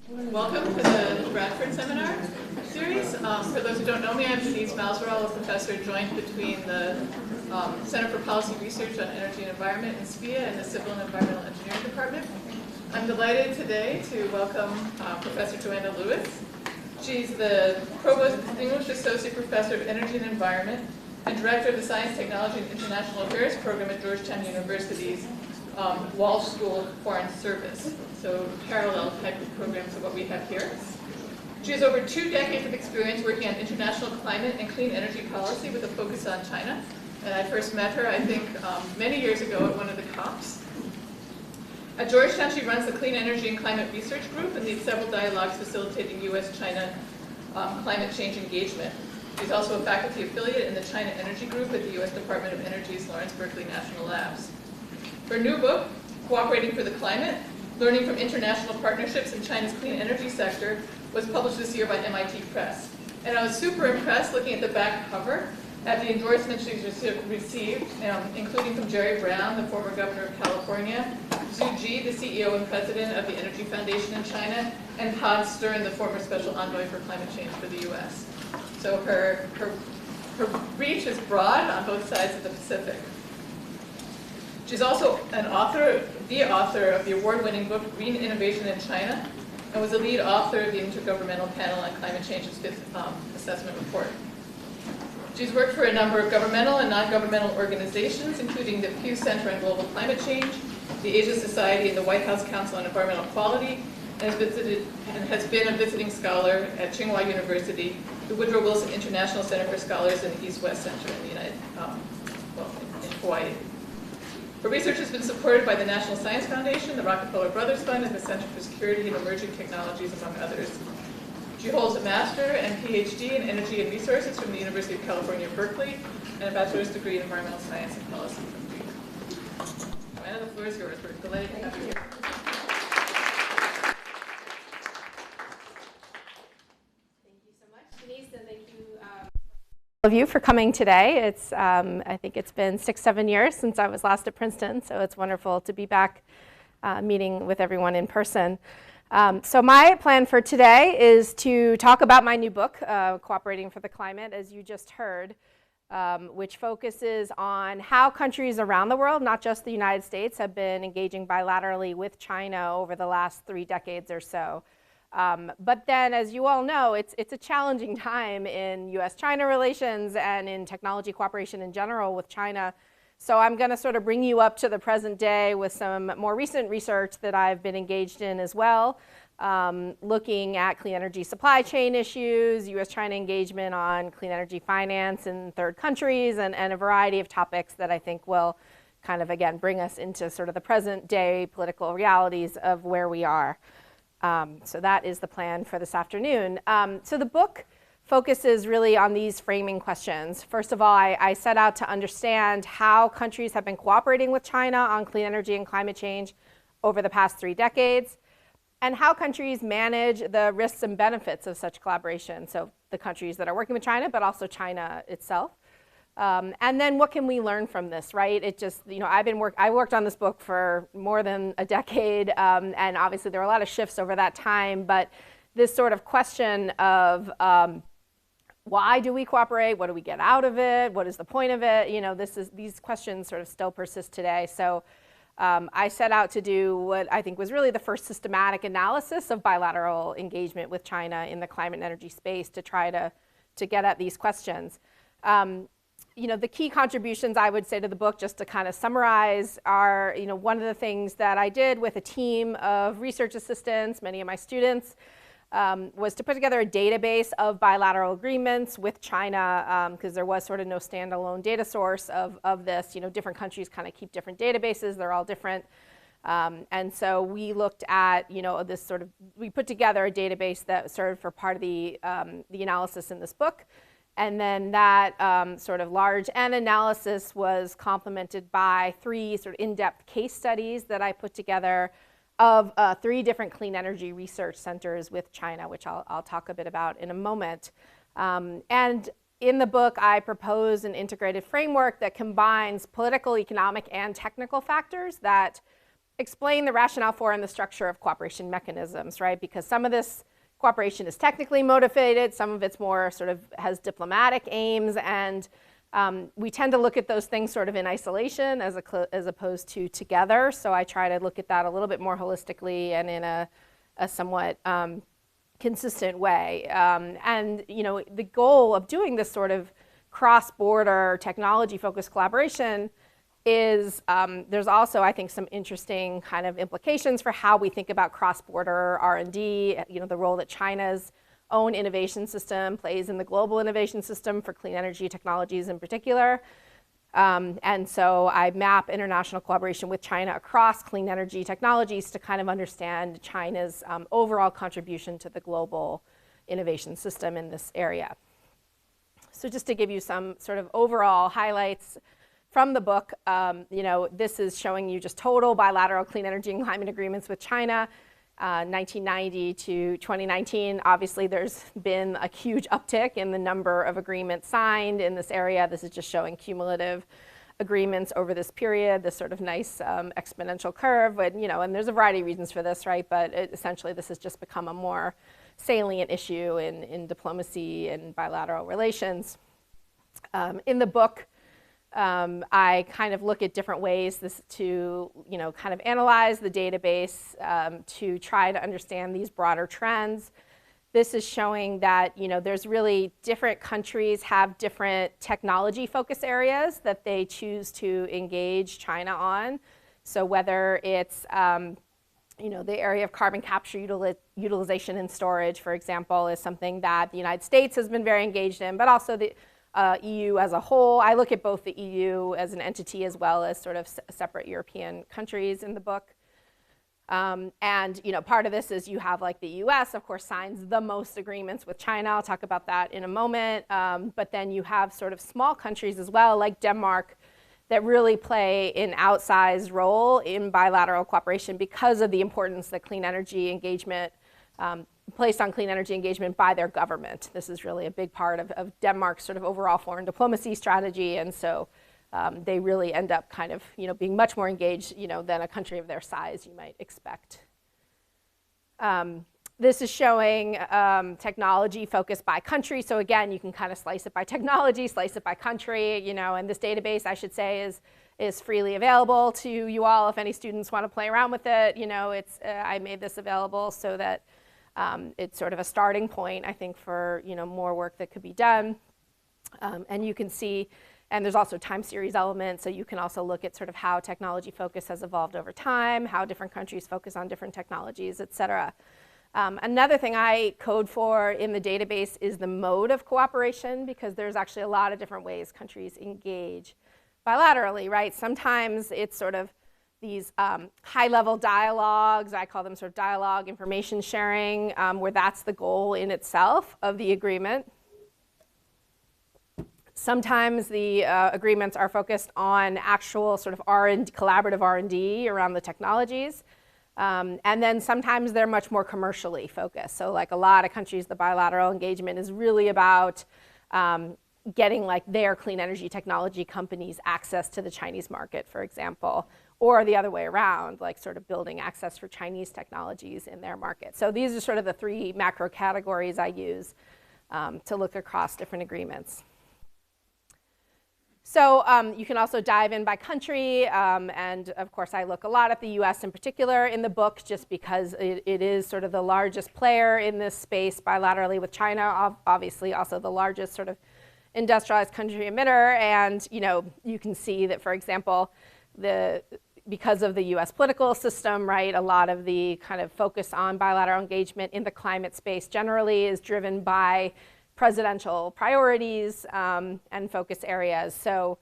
Welcome to the Bradford seminar series. For those who don't know me, I'm Denise Malzerall, a professor joint between the Center for Policy Research on Energy and Environment in STIA and the Civil and Environmental Engineering Department. I'm delighted today to welcome Professor Joanna Lewis. She's the Provost Distinguished Associate Professor of Energy and Environment and Director of the Science, Technology, and International Affairs Program at Georgetown University's Walsh School of Foreign Service. So parallel type of programs of what we have here. She has over 2 decades of experience working on international climate and clean energy policy with a focus on China. And I first met her, I think, many years ago at one of the COPs. At Georgetown, she runs the Clean Energy and Climate Research Group and leads several dialogues facilitating U.S.-China climate change engagement. She's also a faculty affiliate in the China Energy Group at the U.S. Department of Energy's Lawrence Berkeley National Labs. Her new book, Cooperating for the Climate, Learning from International Partnerships in China's Clean Energy Sector, was published this year by MIT Press. And I was super impressed looking at the back cover at the endorsements she's received, including from Jerry Brown, the former governor of California, Zhu Ji, the CEO and president of the Energy Foundation in China, and Todd Stern, the former special envoy for climate change for the U.S. So her reach is broad on both sides of the Pacific. She's also the author of the award-winning book Green Innovation in China, and was the lead author of the Intergovernmental Panel on Climate Change's 5th assessment report. She's worked for a number of governmental and non-governmental organizations, including the Pew Center on Global Climate Change, the Asia Society, and the White House Council on Environmental Quality, and has been a visiting scholar at Tsinghua University, the Woodrow Wilson International Center for Scholars, and the East-West Center in the in Hawaii. Her research has been supported by the National Science Foundation, the Rockefeller Brothers Fund, and the Center for Security and Emerging Technologies, among others. She holds a master and PhD in Energy and Resources from the University of California, Berkeley, and a bachelor's degree in Environmental Science and Policy from Duke. Joanna, the floor is yours. We're delighted to have you here. Thank you so much, Denise, and thank you all of you for coming today. It's I think it's been 6-7 years since I was last at Princeton, so it's wonderful to be back meeting with everyone in person. So my plan for today is to talk about my new book, Cooperating for the Climate, as you just heard, which focuses on how countries around the world, not just the United States, have been engaging bilaterally with China over the last 3 decades or so. But then, as you all know, it's a challenging time in U.S.-China relations and in technology cooperation in general with China. So I'm going to sort of bring you up to the present day with some more recent research that I've been engaged in as well, looking at clean energy supply chain issues, U.S.-China engagement on clean energy finance in third countries, and a variety of topics that I think will kind of, again, bring us into sort of the present day political realities of where we are. So that is the plan for this afternoon. So the book focuses really on these framing questions. First of all, I set out to understand how countries have been cooperating with China on clean energy and climate change over the past 3 decades, and how countries manage the risks and benefits of such collaboration. So the countries that are working with China, but also China itself. And then what can we learn from this, right? It just, you know, I worked on this book for more than a decade, and obviously there were a lot of shifts over that time, but this sort of question of why do we cooperate? What do we get out of it? What is the point of it? You know, these questions sort of still persist today. So I set out to do what I think was really the first systematic analysis of bilateral engagement with China in the climate and energy space to try to get at these questions. You know, the key contributions I would say to the book, just to kind of summarize, are, you know, one of the things that I did with a team of research assistants, many of my students, was to put together a database of bilateral agreements with China, because there was sort of no standalone data source of this. You know, different countries kind of keep different databases. They're all different. And so we looked at, you know, this sort of, we put together a database that served for part of the analysis in this book. And then that sort of large N analysis was complemented by 3 sort of in-depth case studies that I put together of 3 different clean energy research centers with China, which I'll talk a bit about in a moment. And in the book, I propose an integrated framework that combines political, economic, and technical factors that explain the rationale for and the structure of cooperation mechanisms, right? Because some of this cooperation is technically motivated, some of it's more sort of has diplomatic aims, and we tend to look at those things sort of in isolation as opposed to together. So I try to look at that a little bit more holistically and in a somewhat consistent way. And you know, the goal of doing this sort of cross-border technology-focused collaboration is there's also, I think, some interesting kind of implications for how we think about cross-border R&D, you know, the role that China's own innovation system plays in the global innovation system for clean energy technologies in particular. And so I map international collaboration with China across clean energy technologies to kind of understand China's overall contribution to the global innovation system in this area. So just to give you some sort of overall highlights from the book, you know, this is showing you just total bilateral clean energy and climate agreements with China, 1990 to 2019. Obviously, there's been a huge uptick in the number of agreements signed in this area. This is just showing cumulative agreements over this period, this sort of nice exponential curve. But, you know, and there's a variety of reasons for this, right? But essentially, this has just become a more salient issue in diplomacy and bilateral relations. In the book, I kind of look at different ways to, you know, kind of analyze the database to try to understand these broader trends. This is showing that, you know, there's really different countries have different technology focus areas that they choose to engage China on. So whether it's, you know, the area of carbon capture utilization and storage, for example, is something that the United States has been very engaged in, but also the EU as a whole. I look at both the EU as an entity as well as sort of separate European countries in the book. And, you know, part of this is you have like the US, of course, signs the most agreements with China. I'll talk about that in a moment. But then you have sort of small countries as well, like Denmark, that really play an outsized role in bilateral cooperation because of the importance that clean energy engagement placed on clean energy engagement by their government. This is really a big part of Denmark's sort of overall foreign diplomacy strategy, and so they really end up kind of, you know, being much more engaged, you know, than a country of their size you might expect. This is showing technology focused by country. So again, you can kind of slice it by technology, slice it by country, you know, and this database, I should say, is freely available to you all if any students want to play around with it. You know, it's I made this available so that it's sort of a starting point, I think, for, you know, more work that could be done. And you can see, and there's also time series elements, so you can also look at sort of how technology focus has evolved over time, how different countries focus on different technologies, et cetera. Another thing I code for in the database is the mode of cooperation, because there's actually a lot of different ways countries engage bilaterally, right? Sometimes it's sort of these high-level dialogues, I call them sort of dialogue information sharing, where that's the goal in itself of the agreement. Sometimes the agreements are focused on actual sort of collaborative R&D around the technologies. And then sometimes they're much more commercially focused. So like a lot of countries, the bilateral engagement is really about getting like their clean energy technology companies access to the Chinese market, for example, or the other way around, like sort of building access for Chinese technologies in their market. So these are sort of the three macro categories I use to look across different agreements. So you can also dive in by country, and of course I look a lot at the US in particular in the book, just because it is sort of the largest player in this space bilaterally with China, obviously also the largest sort of industrialized country emitter. And, you know, you can see that, for example, because of the US political system, right, a lot of the kind of focus on bilateral engagement in the climate space generally is driven by presidential priorities and focus areas. So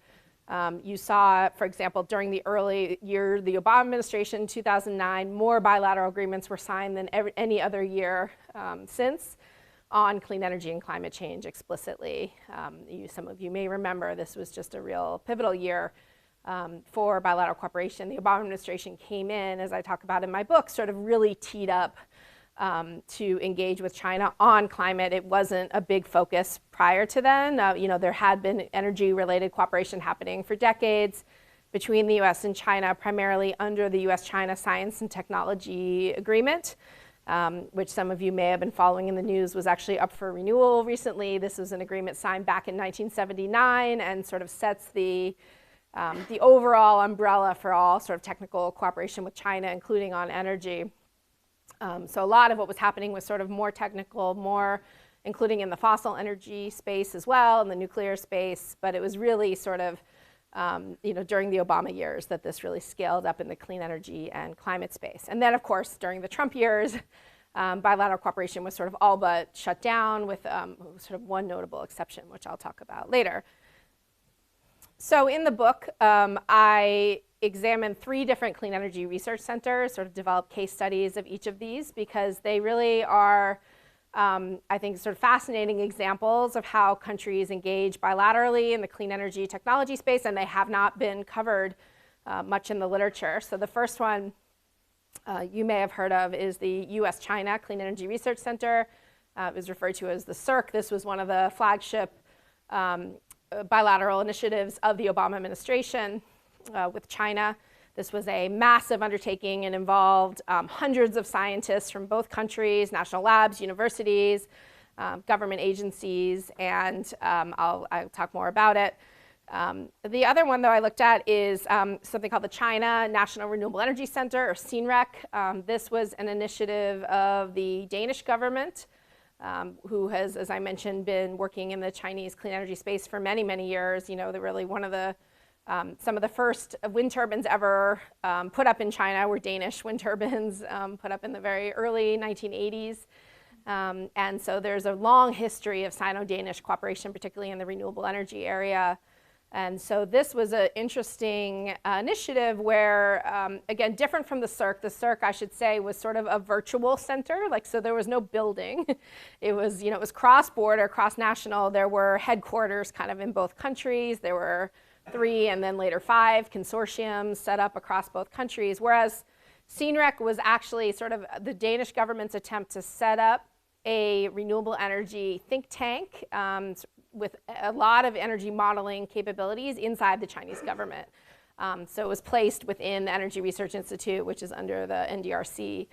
you saw, for example, during the early year, the Obama administration, 2009, more bilateral agreements were signed than any other year since on clean energy and climate change explicitly. Some of you may remember this was just a real pivotal year for bilateral cooperation. The Obama administration came in, as I talk about in my book, sort of really teed up to engage with China on climate. It wasn't a big focus prior to then. You know, there had been energy-related cooperation happening for decades. between the US and China, primarily under the US-China Science and Technology Agreement, which some of you may have been following in the news, was actually up for renewal recently. This was an agreement signed back in 1979 and sort of sets the overall umbrella for all sort of technical cooperation with China, including on energy. So a lot of what was happening was sort of more technical, more including in the fossil energy space as well, in the nuclear space, but it was really sort of during the Obama years that this really scaled up in the clean energy and climate space. And then, of course, during the Trump years, bilateral cooperation was sort of all but shut down with sort of one notable exception, which I'll talk about later. So in the book, I examined 3 different clean energy research centers, sort of developed case studies of each of these because they really are I think sort of fascinating examples of how countries engage bilaterally in the clean energy technology space, and they have not been covered much in the literature. So the first one you may have heard of is the US-China Clean Energy Research Center. It was referred to as the CERC. This was one of the flagship bilateral initiatives of the Obama administration with China. This was a massive undertaking and involved hundreds of scientists from both countries, national labs, universities, government agencies, and I'll talk more about it. The other one, though, I looked at is something called the China National Renewable Energy Center, or CNREC. This was an initiative of the Danish government, who has, as I mentioned, been working in the Chinese clean energy space for many, many years. You know, they're really one of the some of the first wind turbines ever put up in China were Danish wind turbines put up in the very early 1980s. And so there's a long history of Sino-Danish cooperation, particularly in the renewable energy area. And so this was an interesting initiative where, again, different from the CERC. The CERC, I should say, was sort of a virtual center. Like, so there was no building. It was, it was cross-border, cross-national. There were headquarters kind of in both countries. There were 3 and then later 5 consortiums set up across both countries, whereas CNREC was actually sort of the Danish government's attempt to set up a renewable energy think tank with a lot of energy modeling capabilities inside the Chinese government. So it was placed within the Energy Research Institute, which is under the NDRC.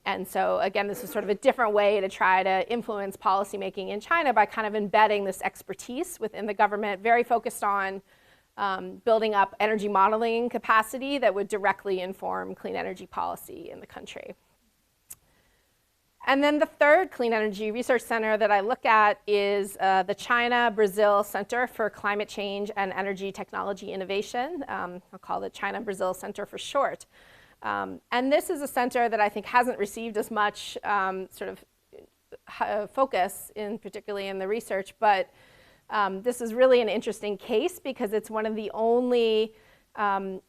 And so again, this was sort of a different way to try to influence policymaking in China by kind of embedding this expertise within the government, very focused on building up energy modeling capacity that would directly inform clean energy policy in the country. And then the third clean energy research center that I look at is the China-Brazil Center for Climate Change and Energy Technology Innovation. I'll call it China-Brazil Center for short. And this is a center that I think hasn't received as much sort of focus, particularly in the research, but this is really an interesting case because it's one of the only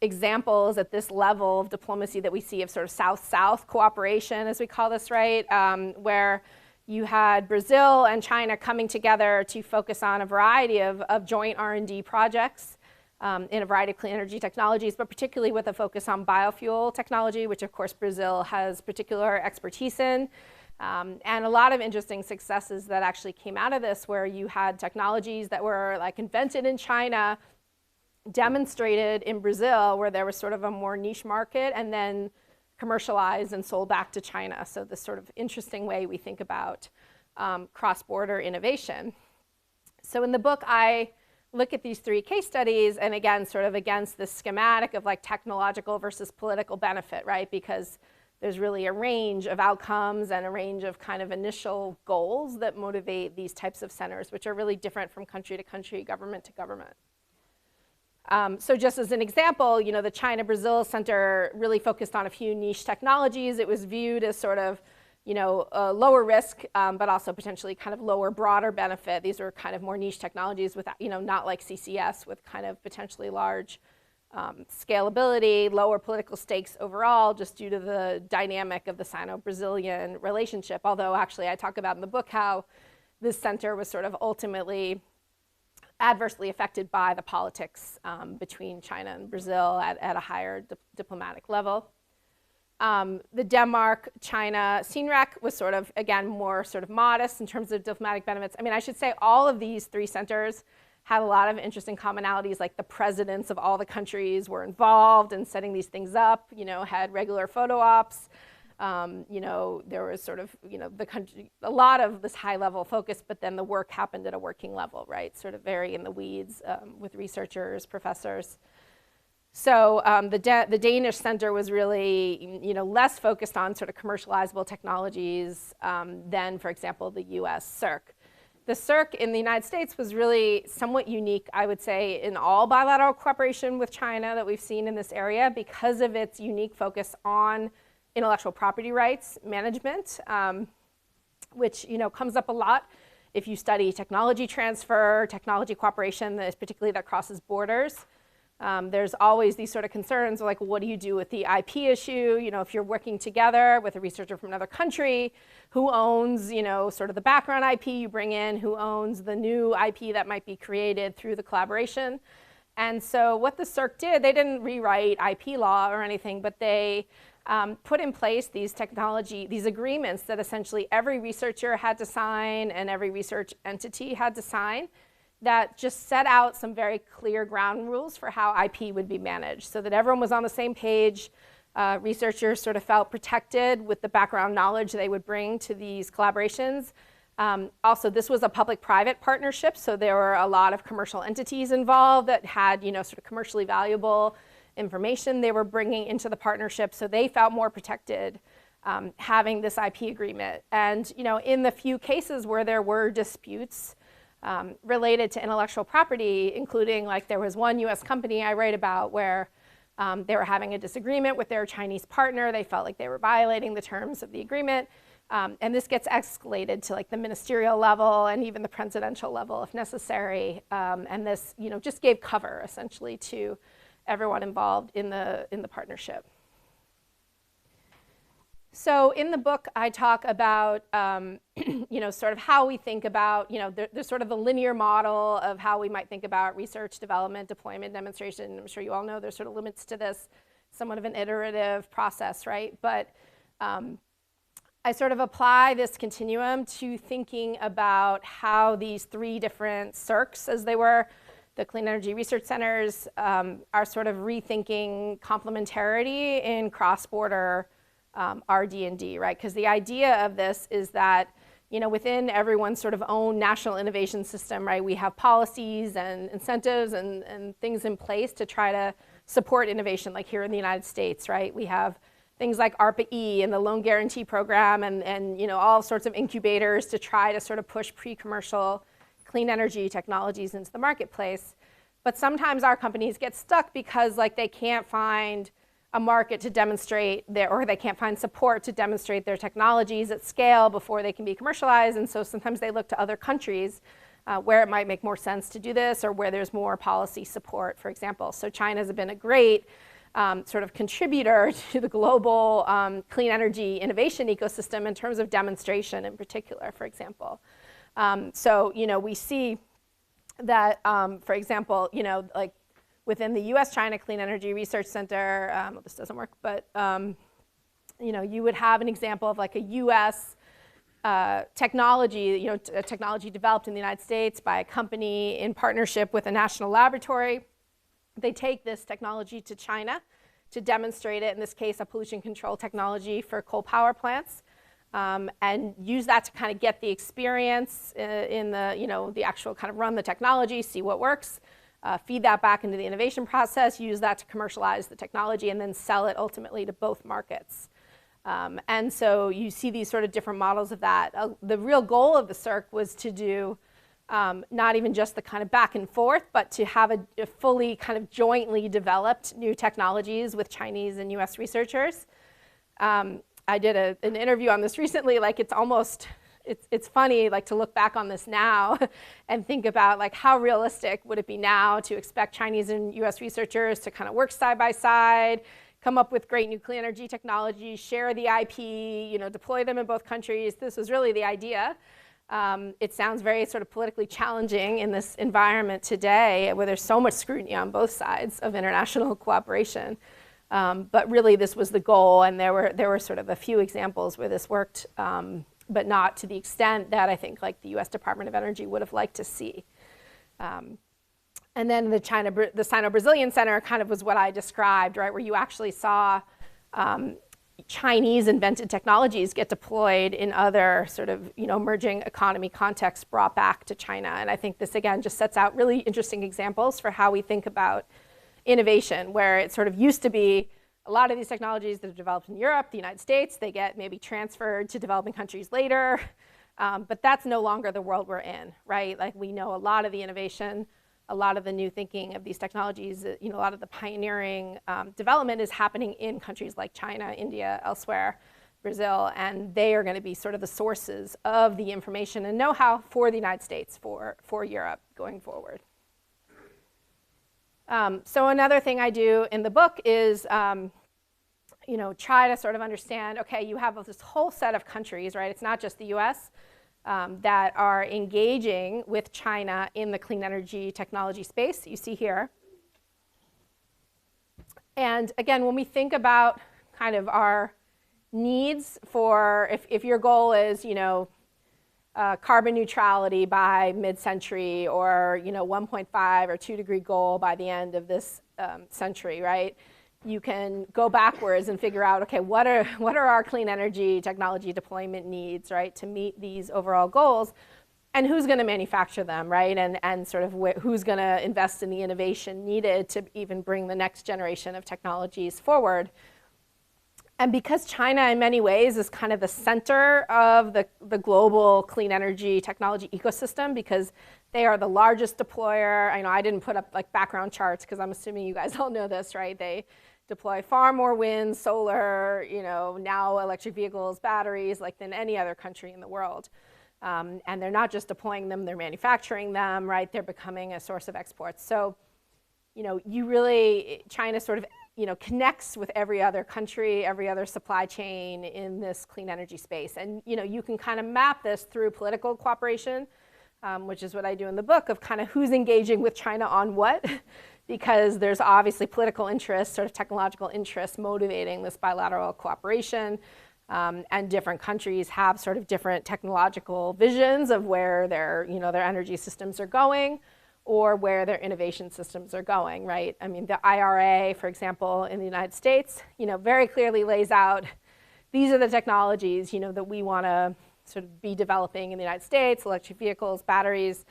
examples at this level of diplomacy that we see of sort of South-South cooperation, as we call this, right? Where you had Brazil and China coming together to focus on a variety of joint R&D projects in a variety of clean energy technologies, but particularly with a focus on biofuel technology, which of course Brazil has particular expertise in. And a lot of interesting successes that actually came out of this, where you had technologies that were like invented in China, demonstrated in Brazil, where there was sort of a more niche market, and then commercialized and sold back to China. So this sort of interesting way we think about cross-border innovation. So in the book, I look at these 3 case studies, and again, sort of against this schematic of like technological versus political benefit, right? Because there's really a range of outcomes and a range of kind of initial goals that motivate these types of centers, which are really different from country to country, government to government. So just as an example, the China-Brazil Center really focused on a few niche technologies. It was viewed as sort of, lower risk, but also potentially kind of lower, broader benefit. These were kind of more niche technologies with, not like CCS, with kind of potentially large scalability, lower political stakes overall, just due to the dynamic of the Sino-Brazilian relationship. Although actually I talk about in the book how this center was sort of ultimately adversely affected by the politics between China and Brazil at a higher diplomatic level. The Denmark-China CNREC was sort of, again, more sort of modest in terms of diplomatic benefits. I mean, I should say all of these 3 centers had a lot of interesting commonalities, like the presidents of all the countries were involved in setting these things up, had regular photo ops. There was sort of, the country, a lot of this high level focus, but then the work happened at a working level, right? Sort of very in the weeds with researchers, professors. So the Danish center was really, less focused on sort of commercializable technologies than, for example, the US CERC. The CERC in the United States was really somewhat unique, I would say, in all bilateral cooperation with China that we've seen in this area because of its unique focus on intellectual property rights management, which comes up a lot if you study technology transfer, technology cooperation, particularly that crosses borders. There's always these sort of concerns like, what do you do with the IP issue? If you're working together with a researcher from another country, who owns, sort of the background IP you bring in, who owns the new IP that might be created through the collaboration. And so what the CERC did, they didn't rewrite IP law or anything, but they put in place these agreements that essentially every researcher had to sign and every research entity had to sign that just set out some very clear ground rules for how IP would be managed so that everyone was on the same page. Researchers sort of felt protected with the background knowledge they would bring to these collaborations. Also, this was a public-private partnership, so there were a lot of commercial entities involved that had, sort of commercially valuable information they were bringing into the partnership, so they felt more protected having this IP agreement. And, in the few cases where there were disputes related to intellectual property, including like there was one US company I write about where they were having a disagreement with their Chinese partner. They felt like they were violating the terms of the agreement. And this gets escalated to like the ministerial level and even the presidential level if necessary. And this, just gave cover essentially to everyone involved in the partnership. So in the book, I talk about, sort of how we think about, there's sort of the linear model of how we might think about research, development, deployment, demonstration. I'm sure you all know there's sort of limits to this, somewhat of an iterative process, right? But I sort of apply this continuum to thinking about how these three different CERCs, as they were, the Clean Energy Research Centers, are sort of rethinking complementarity in cross-border RD&D, right? Because the idea of this is that, within everyone's sort of own national innovation system, right, we have policies and incentives and things in place to try to support innovation, like here in the United States, right? We have things like ARPA-E and the Loan Guarantee Program and all sorts of incubators to try to sort of push pre-commercial clean energy technologies into the marketplace. But sometimes our companies get stuck because like they can't find a market to demonstrate or they can't find support to demonstrate their technologies at scale before they can be commercialized. And so sometimes they look to other countries where it might make more sense to do this or where there's more policy support, for example. So China's been a great sort of contributor to the global clean energy innovation ecosystem in terms of demonstration in particular, for example. So, we see that, for example, like within the US-China Clean Energy Research Center, well, this doesn't work, but, you would have an example of like a US technology, a technology developed in the United States by a company in partnership with a national laboratory. They take this technology to China to demonstrate it, in this case, a pollution control technology for coal power plants. And use that to kind of get the experience in the actual kind of run the technology, see what works, feed that back into the innovation process, use that to commercialize the technology, and then sell it ultimately to both markets. And so you see these sort of different models of that. The real goal of the CERC was to do not even just the kind of back and forth, but to have a fully kind of jointly developed new technologies with Chinese and US researchers. I did an interview on this recently, like it's funny like to look back on this now and think about like how realistic would it be now to expect Chinese and US researchers to kind of work side by side, come up with great new clean energy technologies, share the IP, deploy them in both countries. This was really the idea. It sounds very sort of politically challenging in this environment today where there's so much scrutiny on both sides of international cooperation. But really this was the goal, and there were sort of a few examples where this worked, but not to the extent that I think like the US Department of Energy would have liked to see. And then the Sino-Brazilian Center kind of was what I described, right, where you actually saw Chinese invented technologies get deployed in other sort of emerging economy contexts brought back to China. And I think this, again, just sets out really interesting examples for how we think about innovation, where it sort of used to be a lot of these technologies that are developed in Europe, the United States, they get maybe transferred to developing countries later. But that's no longer the world we're in, right? Like, we know a lot of the innovation, a lot of the new thinking of these technologies, a lot of the pioneering development is happening in countries like China, India, elsewhere, Brazil, and they are going to be sort of the sources of the information and know-how for the United States, for Europe going forward. So another thing I do in the book is try to sort of understand, okay, you have this whole set of countries, right? It's not just the US, that are engaging with China in the clean energy technology space that you see here. And again, when we think about kind of our needs for, if your goal is, carbon neutrality by mid-century, or 1.5 or 2 degree goal by the end of this century, right? You can go backwards and figure out, okay, what are our clean energy technology deployment needs, right, to meet these overall goals, and who's going to manufacture them, right, and sort of who's going to invest in the innovation needed to even bring the next generation of technologies forward. And because China, in many ways, is kind of the center of the global clean energy technology ecosystem, because they are the largest deployer. I know I didn't put up like background charts because I'm assuming you guys all know this, right? They deploy far more wind, solar, now electric vehicles, batteries, like than any other country in the world. And they're not just deploying them, they're manufacturing them, right? They're becoming a source of exports. So, China sort of, connects with every other country, every other supply chain in this clean energy space. And, you can kind of map this through political cooperation, which is what I do in the book, of kind of who's engaging with China on what, because there's obviously political interest, sort of technological interest motivating this bilateral cooperation. And different countries have sort of different technological visions of where their energy systems are going, or where their innovation systems are going, right? I mean, the IRA, for example, in the United States, very clearly lays out, these are the technologies, that we want to sort of be developing in the United States, electric vehicles, batteries.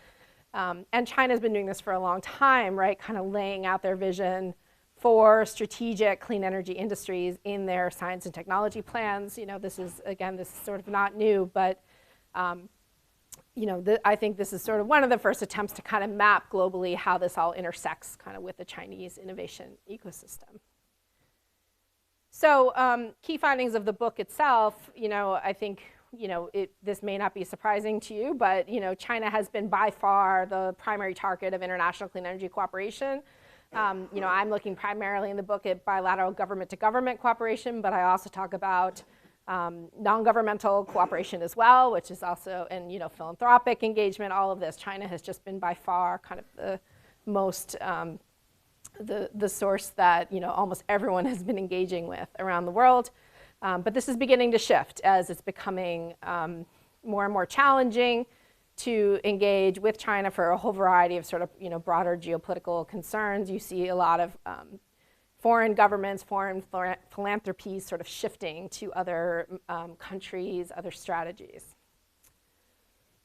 And China's been doing this for a long time, right? Kind of laying out their vision for strategic clean energy industries in their science and technology plans. This is sort of not new, but I think this is sort of one of the first attempts to kind of map globally how this all intersects kind of with the Chinese innovation ecosystem. So key findings of the book itself, I think, this may not be surprising to you, but, China has been by far the primary target of international clean energy cooperation. I'm looking primarily in the book at bilateral government-to-government cooperation, but I also talk about non-governmental cooperation as well, which is also, and philanthropic engagement, all of this. China has just been by far kind of the most, the source that almost everyone has been engaging with around the world. But this is beginning to shift as it's becoming more and more challenging to engage with China for a whole variety of sort of broader geopolitical concerns. You see a lot of foreign governments, foreign philanthropies sort of shifting to other countries, other strategies.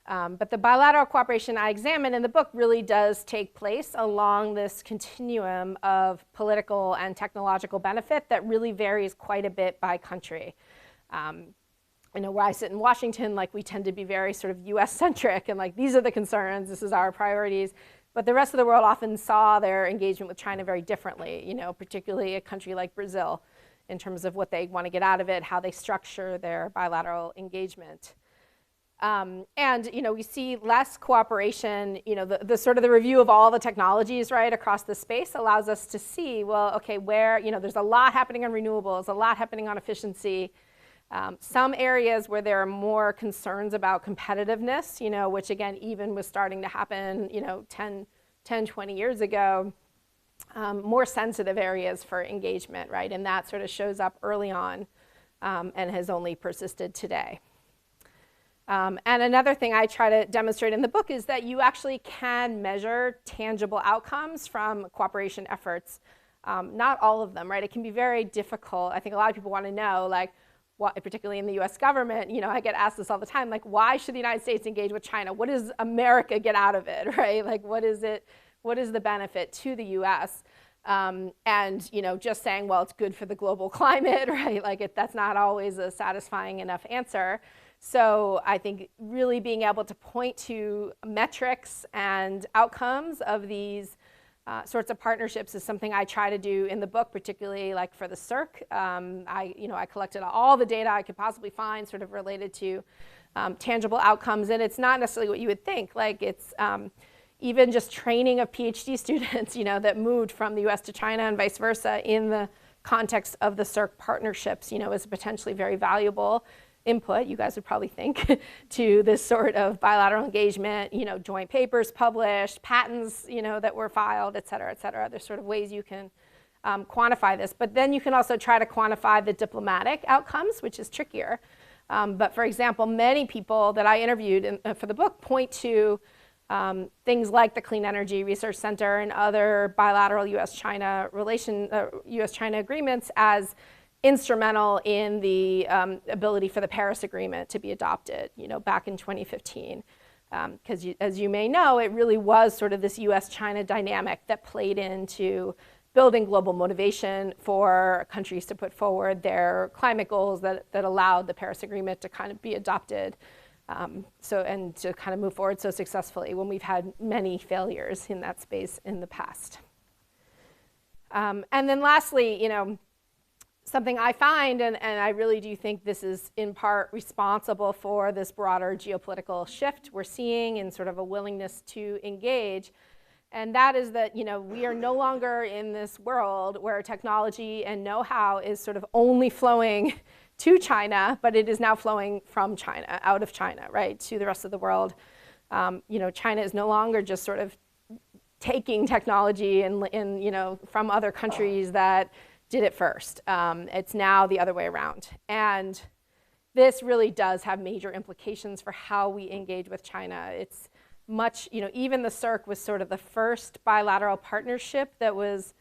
But the bilateral cooperation I examine in the book really does take place along this continuum of political and technological benefit that really varies quite a bit by country. Where I sit in Washington, like, we tend to be very sort of US-centric and like, these are the concerns, this is our priorities. But the rest of the world often saw their engagement with China very differently, particularly a country like Brazil, in terms of what they want to get out of it, how they structure their bilateral engagement. And we see less cooperation, the sort of the review of all the technologies, right, across the space allows us to see, well, okay, where, there's a lot happening on renewables, a lot happening on efficiency. Some areas where there are more concerns about competitiveness, which again, even was starting to happen, 10, 20 years ago, more sensitive areas for engagement, right? And that sort of shows up early on and has only persisted today. And another thing I try to demonstrate in the book is that you actually can measure tangible outcomes from cooperation efforts. Not all of them, right? It can be very difficult. I think a lot of people want to know, like, what, particularly in the US government, you know, I get asked this all the time, like, why should the United States engage with China? What does America get out of it, right? Like, what is the benefit to the US? And, you know, just saying, well, it's good for the global climate, right? Like, that's not always a satisfying enough answer. So I think really being able to point to metrics and outcomes of these sorts of partnerships is something I try to do in the book, particularly like for the CERC. I collected all the data I could possibly find sort of related to tangible outcomes, and it's not necessarily what you would think. Like, it's even just training of PhD students, you know, that moved from the US to China and vice versa in the context of the CERC partnerships, you know, is potentially very valuable input, you guys would probably think, to this sort of bilateral engagement, you know, joint papers published, patents, you know, that were filed, et cetera, et cetera. There's sort of ways you can quantify this. But then you can also try to quantify the diplomatic outcomes, which is trickier. But for example, many people that I interviewed for the book point to things like the Clean Energy Research Center and other bilateral US-China US-China agreements as instrumental in the ability for the Paris Agreement to be adopted, you know, back in 2015. Because as you may know, it really was sort of this US-China dynamic that played into building global motivation for countries to put forward their climate goals that allowed the Paris Agreement to kind of be adopted and to kind of move forward so successfully when we've had many failures in that space in the past. And then lastly, you know, something I find, and I really do think this is in part responsible for this broader geopolitical shift we're seeing and sort of a willingness to engage, and that is that, you know, we are no longer in this world where technology and know-how is sort of only flowing to China, but it is now flowing from China, out of China, right, to the rest of the world. You know, China is no longer just sort of taking technology and you know, from other countries that did it first. It's now the other way around. And this really does have major implications for how we engage with China. It's much, you know, even the CERC was sort of the first bilateral partnership that was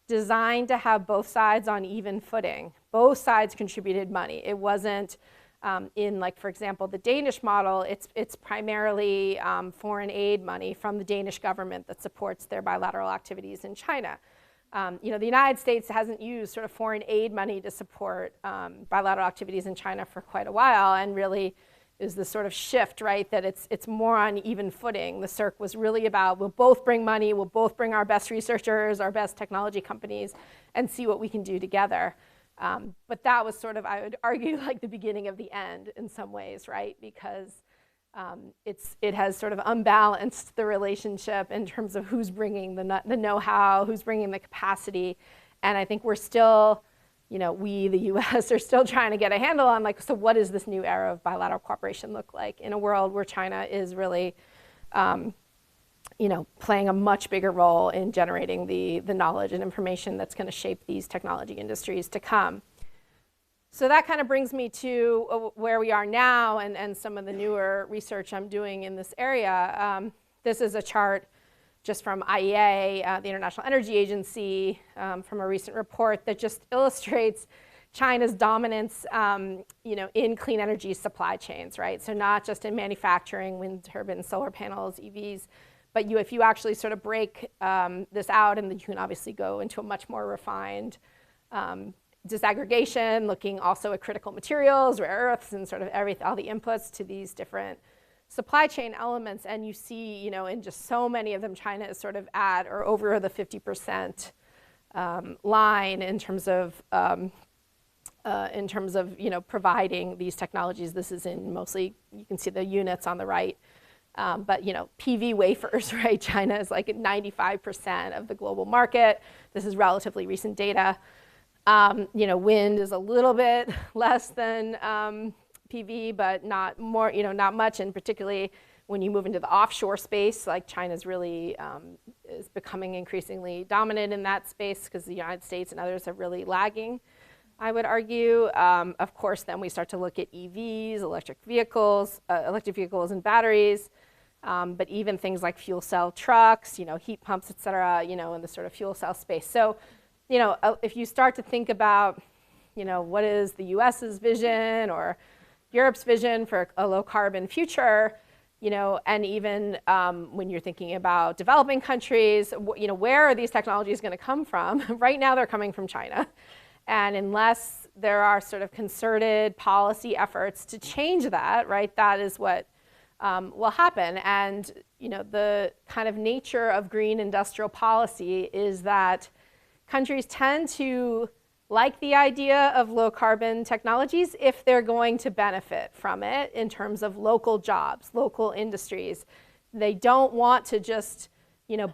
designed to have both sides on even footing. Both sides contributed money. It wasn't in, like, for example, the Danish model, it's primarily foreign aid money from the Danish government that supports their bilateral activities in China. You know, the United States hasn't used sort of foreign aid money to support bilateral activities in China for quite a while, and really is this sort of shift, right, that it's more on even footing. The CERC was really about, we'll both bring money, we'll both bring our best researchers, our best technology companies, and see what we can do together. But that was sort of, I would argue, like the beginning of the end in some ways, right, because it has sort of unbalanced the relationship in terms of who's bringing the know-how, who's bringing the capacity, and I think we're still, you know, we, the US, are still trying to get a handle on, like, so what does this new era of bilateral cooperation look like in a world where China is really, you know, playing a much bigger role in generating the knowledge and information that's going to shape these technology industries to come. So that kind of brings me to where we are now and some of the newer research I'm doing in this area. This is a chart just from IEA, the International Energy Agency, from a recent report that just illustrates China's dominance, you know, in clean energy supply chains, right? So not just in manufacturing, wind turbines, solar panels, EVs, but if you actually sort of break this out, and then you can obviously go into a much more refined disaggregation, looking also at critical materials, rare earths, and sort of all the inputs to these different supply chain elements, and you see, you know, in just so many of them, China is sort of at or over the 50% line in terms of you know, providing these technologies. This is in mostly, you can see the units on the right, but you know, PV wafers, right? China is like at 95% of the global market. This is relatively recent data. You know, wind is a little bit less than PV, but not more, you know, not much, and particularly when you move into the offshore space, like China's really is becoming increasingly dominant in that space because the United States and others are really lagging. I would argue. Of course, then we start to look at EVs, electric vehicles and batteries, but even things like fuel cell trucks, heat pumps, et cetera, in the sort of fuel cell space. So, if you start to think about, what is the US's vision or Europe's vision for a low carbon future, and even when you're thinking about developing countries, where are these technologies going to come from? Right now, they're coming from China. And unless there are sort of concerted policy efforts to change that, right, that is what will happen. And, the kind of nature of green industrial policy is that countries tend to like the idea of low carbon technologies if they're going to benefit from it in terms of local jobs, local industries. They don't want to just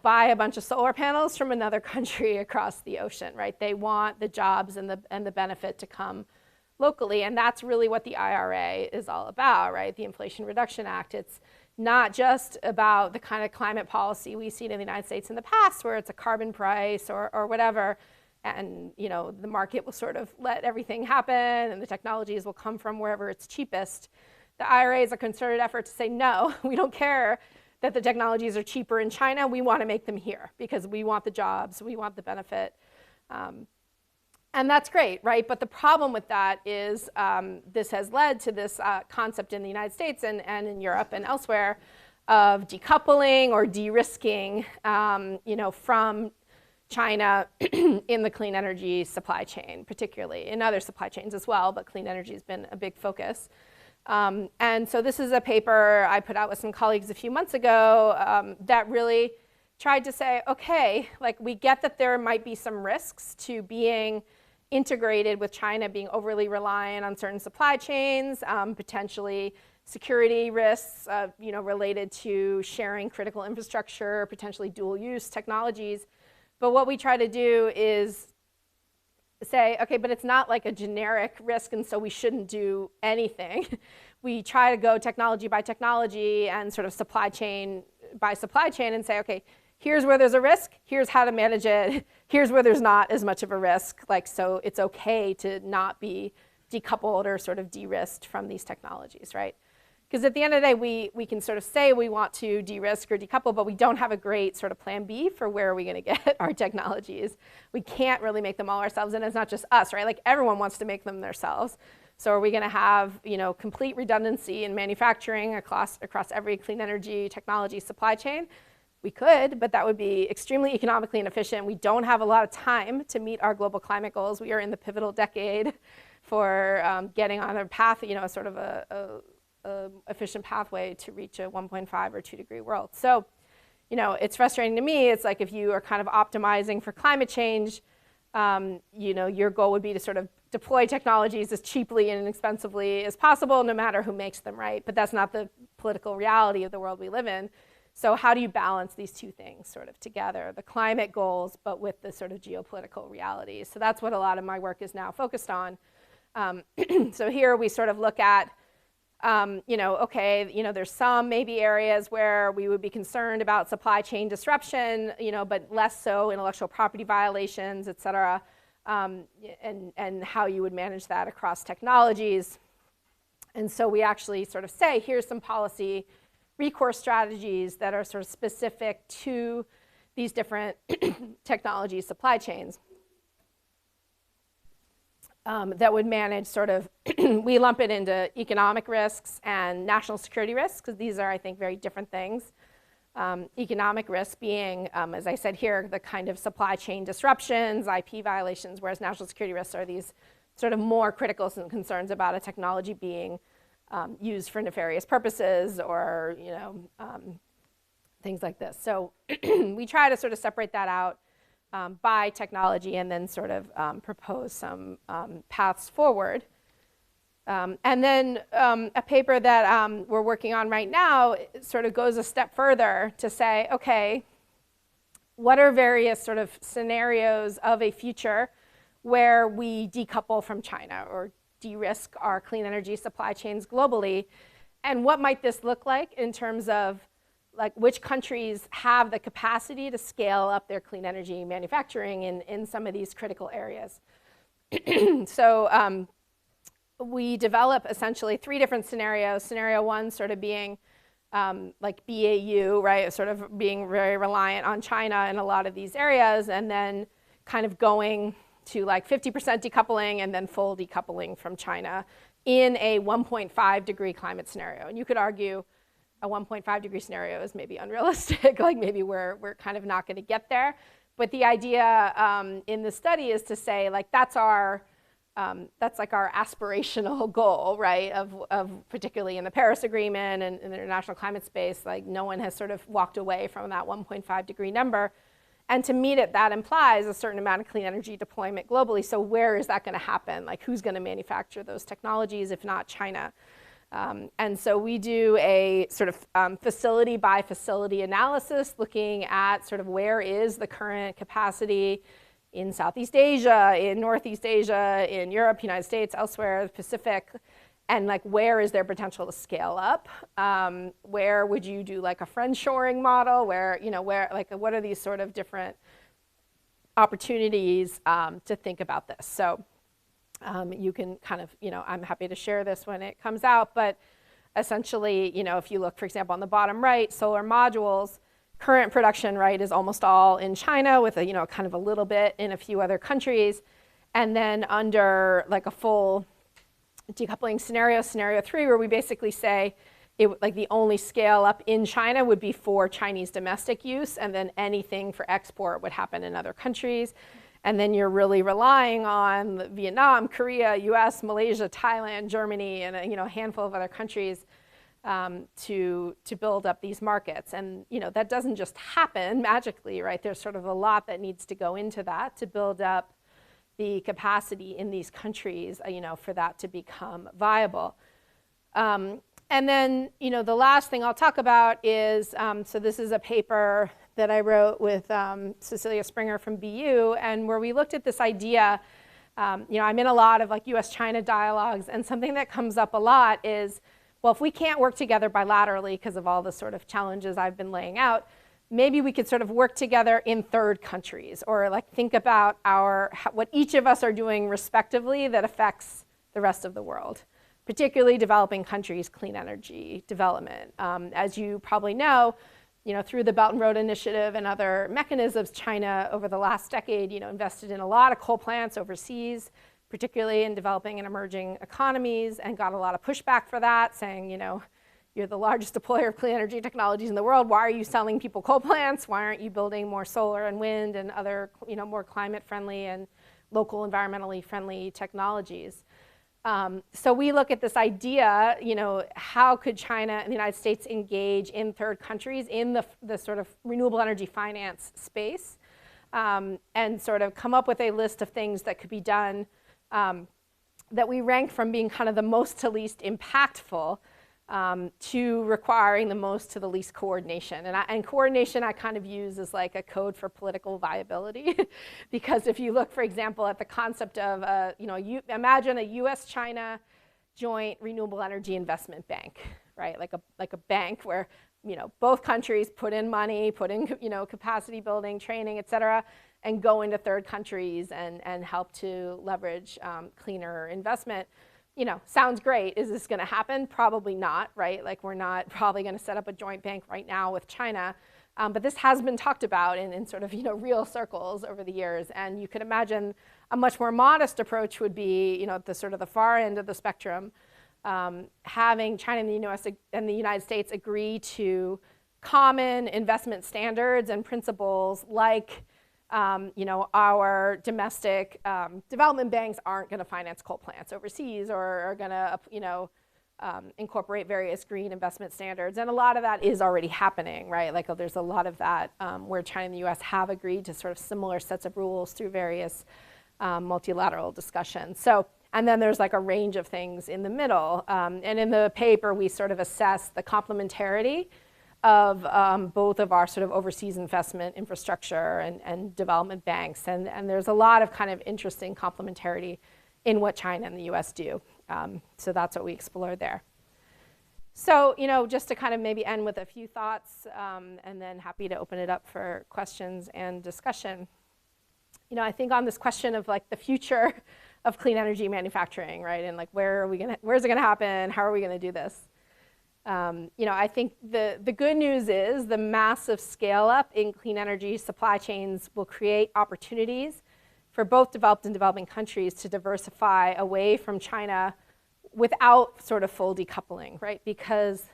buy a bunch of solar panels from another country across the ocean, right? They want the jobs and the benefit to come locally, and that's really what the IRA is all about, right? The Inflation Reduction Act. It's not just about the kind of climate policy we've seen in the United States in the past, where it's a carbon price or whatever, and the market will sort of let everything happen, and the technologies will come from wherever it's cheapest. The IRA is a concerted effort to say, no, we don't care that the technologies are cheaper in China. We want to make them here because we want the jobs, we want the benefit. And that's great, right? But the problem with that is this has led to this concept in the United States and in Europe and elsewhere of decoupling or de-risking, from China in the clean energy supply chain, particularly in other supply chains as well, but clean energy has been a big focus. And so this is a paper I put out with some colleagues a few months ago that really tried to say, okay, like we get that there might be some risks to being integrated with China being overly reliant on certain supply chains, potentially security risks, related to sharing critical infrastructure, potentially dual use technologies. But what we try to do is say, okay, but it's not like a generic risk, and so we shouldn't do anything. We try to go technology by technology and sort of supply chain by supply chain and say, okay, here's where there's a risk, here's how to manage it, here's where there's not as much of a risk, so it's okay to not be decoupled or sort of de-risked from these technologies, right? Because at the end of the day, we can sort of say we want to de-risk or decouple, but we don't have a great sort of plan B for where are we going to get our technologies. We can't really make them all ourselves, and it's not just us, right? Like everyone wants to make them themselves. So are we going to have complete redundancy in manufacturing across every clean energy technology supply chain? We could, but that would be extremely economically inefficient. We don't have a lot of time to meet our global climate goals. We are in the pivotal decade for getting on a path, sort of a efficient pathway to reach a 1.5 or 2 degree world. So, it's frustrating to me. It's like if you are kind of optimizing for climate change, your goal would be to sort of deploy technologies as cheaply and inexpensively as possible, no matter who makes them, right? But that's not the political reality of the world we live in. So how do you balance these two things sort of together, the climate goals, but with the sort of geopolitical realities? So that's what a lot of my work is now focused on. So here we sort of look at there's some maybe areas where we would be concerned about supply chain disruption, but less so intellectual property violations, et cetera, and how you would manage that across technologies. And so we actually sort of say, here's some policy recourse strategies that are sort of specific to these different technology supply chains. That would manage sort of, we lump it into economic risks and national security risks, because these are, I think, very different things. Economic risk being, as I said here, the kind of supply chain disruptions, IP violations, whereas national security risks are these sort of more critical concerns about a technology being used for nefarious purposes or, things like this. So we try to sort of separate that out by technology and then sort of propose some paths forward. And then a paper that we're working on right now sort of goes a step further to say, okay, what are various sort of scenarios of a future where we decouple from China or de-risk our clean energy supply chains globally? And what might this look like in terms of like which countries have the capacity to scale up their clean energy manufacturing in some of these critical areas? So we develop essentially 3 different scenarios. Scenario 1 sort of being like BAU, right, sort of being very reliant on China in a lot of these areas, and then kind of going to like 50% decoupling and then full decoupling from China in a 1.5 degree climate scenario. And you could argue a 1.5 degree scenario is maybe unrealistic, like maybe we're kind of not going to get there. But the idea in the study is to say, like, that's like our aspirational goal, right, of particularly in the Paris Agreement and in the international climate space, like no one has sort of walked away from that 1.5 degree number. And to meet it, that implies a certain amount of clean energy deployment globally. So where is that going to happen? Like, who's going to manufacture those technologies if not China? And so we do a sort of facility by facility analysis looking at sort of where is the current capacity in Southeast Asia, in Northeast Asia, in Europe, United States, elsewhere, the Pacific, and like where is there potential to scale up? Where would you do like a friendshoring model? Where, you know, where, like, what are these sort of different opportunities to think about this? So you can kind of, you know, I'm happy to share this when it comes out, but essentially, you know, if you look, for example, on the bottom right, solar modules, current production, right, is almost all in China with a, you know, kind of a little bit in a few other countries. And then under like a full decoupling scenario, scenario 3, where we basically say like the only scale up in China would be for Chinese domestic use, and then anything for export would happen in other countries. And then you're really relying on Vietnam, Korea, US, Malaysia, Thailand, Germany, and a handful of other countries to build up these markets. And that doesn't just happen magically, right? There's sort of a lot that needs to go into that to build up the capacity in these countries, for that to become viable. And then, the last thing I'll talk about is, so this is a paper that I wrote with Cecilia Springer from BU, and where we looked at this idea, I'm in a lot of like US-China dialogues, and something that comes up a lot is, well, if we can't work together bilaterally because of all the sort of challenges I've been laying out, maybe we could sort of work together in third countries, or like think about what each of us are doing respectively that affects the rest of the world, particularly developing countries' clean energy development. As you probably know, through the Belt and Road Initiative and other mechanisms, China over the last decade, invested in a lot of coal plants overseas, particularly in developing and emerging economies, and got a lot of pushback for that, saying, you're the largest deployer of clean energy technologies in the world. Why are you selling people coal plants? Why aren't you building more solar and wind and other, more climate-friendly and local environmentally friendly technologies? So we look at this idea, how could China and the United States engage in third countries in the sort of renewable energy finance space, and sort of come up with a list of things that could be done that we rank from being kind of the most to least impactful to requiring the most to the least coordination. And coordination I kind of use as like a code for political viability. Because if you look, for example, at the concept of, imagine a US-China joint renewable energy investment bank, right? Like a bank where, both countries put in money, put in, capacity building, training, et cetera, and go into third countries and help to leverage cleaner investment. Sounds great. Is this going to happen? Probably not, right? Like, we're not probably going to set up a joint bank right now with China. But this has been talked about in sort of, real circles over the years. And you could imagine a much more modest approach would be, the sort of the far end of the spectrum, having China and the US and the United States agree to common investment standards and principles like, our domestic development banks aren't going to finance coal plants overseas, or are going to, incorporate various green investment standards. And a lot of that is already happening, right? Like, there's a lot of that where China and the US have agreed to sort of similar sets of rules through various multilateral discussions. So, and then there's like a range of things in the middle. And in the paper, we sort of assess the complementarity of both of our sort of overseas investment infrastructure and development banks. And there's a lot of kind of interesting complementarity in what China and the US do. So that's what we explored there. So, just to kind of maybe end with a few thoughts, and then happy to open it up for questions and discussion. I think on this question of like the future of clean energy manufacturing, right? And like, where's it gonna happen? How are we gonna do this? I think the good news is the massive scale up in clean energy supply chains will create opportunities for both developed and developing countries to diversify away from China without sort of full decoupling, right? Because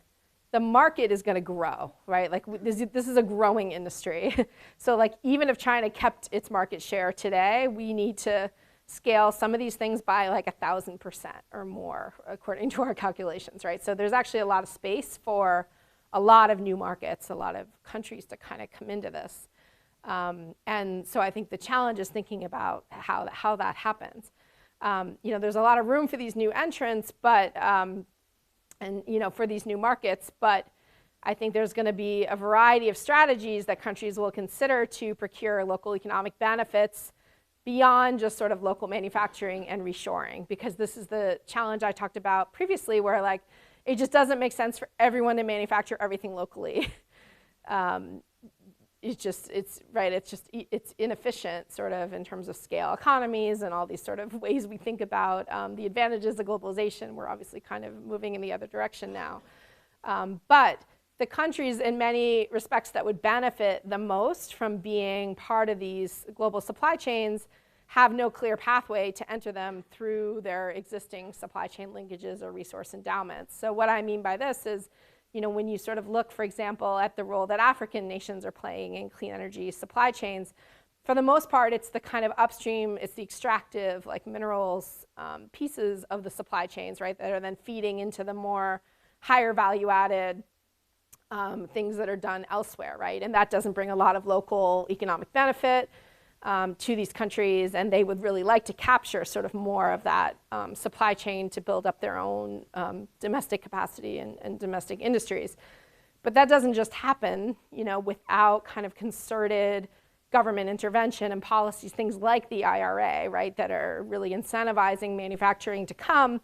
the market is going to grow, right? Like this is a growing industry. So like even if China kept its market share today, we need to scale some of these things by like 1,000% or more according to our calculations, right? So there's actually a lot of space for a lot of new markets, a lot of countries to kind of come into this. And so I think the challenge is thinking about how that happens. There's a lot of room for these new entrants, but for these new markets, but I think there's going to be a variety of strategies that countries will consider to procure local economic benefits beyond just sort of local manufacturing and reshoring, because this is the challenge I talked about previously, where like it just doesn't make sense for everyone to manufacture everything locally. It's inefficient sort of in terms of scale economies and all these sort of ways we think about the advantages of globalization. We're obviously kind of moving in the other direction now. But the countries in many respects that would benefit the most from being part of these global supply chains have no clear pathway to enter them through their existing supply chain linkages or resource endowments. So what I mean by this is, when you sort of look, for example, at the role that African nations are playing in clean energy supply chains, for the most part, it's the kind of upstream, it's the extractive, like minerals pieces of the supply chains, right, that are then feeding into the more higher value-added things that are done elsewhere, right? And that doesn't bring a lot of local economic benefit to these countries, and they would really like to capture sort of more of that supply chain to build up their own domestic capacity and domestic industries. But that doesn't just happen, without kind of concerted government intervention and policies, things like the IRA, right, that are really incentivizing manufacturing to come.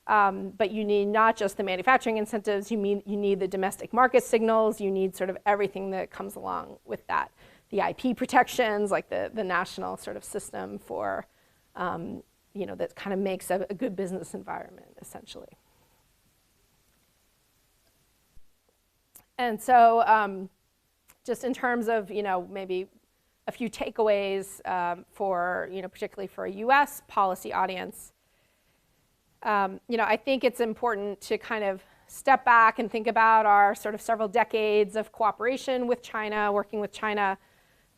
But you need not just the manufacturing incentives, you need the domestic market signals, you need sort of everything that comes along with that. The IP protections, like the national sort of system for, that kind of makes a good business environment, essentially. And so just in terms of, maybe a few takeaways for, particularly for a US policy audience, I think it's important to kind of step back and think about our sort of several decades of cooperation with China, working with China.